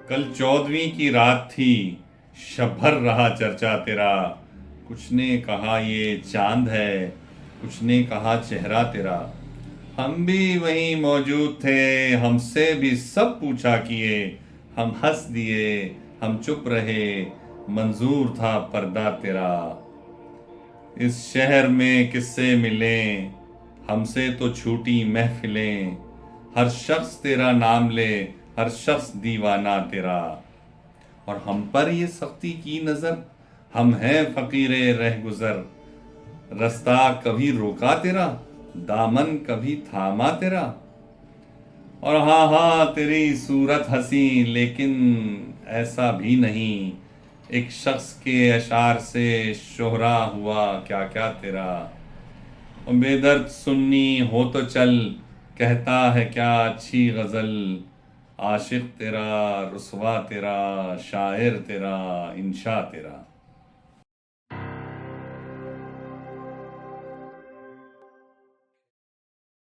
کل 14ویں کی رات تھی، شب بھر رہا چرچا تیرا، کچھ نے کہا یہ چاند ہے، کچھ نے کہا چہرہ تیرا، ہم بھی وہیں موجود تھے، ہم سے بھی سب پوچھا کیے، ہم ہنس دیے، ہم چپ رہے، منظور تھا پردہ تیرا۔ اس شہر میں کس سے ملیں، ہم سے تو چھوٹی محفلیں، ہر شخص تیرا نام لے، ہر شخص دیوانہ تیرا، اور ہم پر یہ سختی کی نظر، ہم ہیں فقیر رہ گزر، رستہ کبھی روکا تیرا، دامن کبھی تھاما تیرا، اور ہاں ہاں تیری صورت ہنسی لیکن ایسا بھی نہیں، ایک شخص کے اشعار سے شہرا ہوا کیا کیا تیرا، اور بے درد سننی ہو تو چل، کہتا ہے کیا اچھی غزل، عاشق تیرا، رسوا تیرا، شاعر تیرا، انشا تیرا۔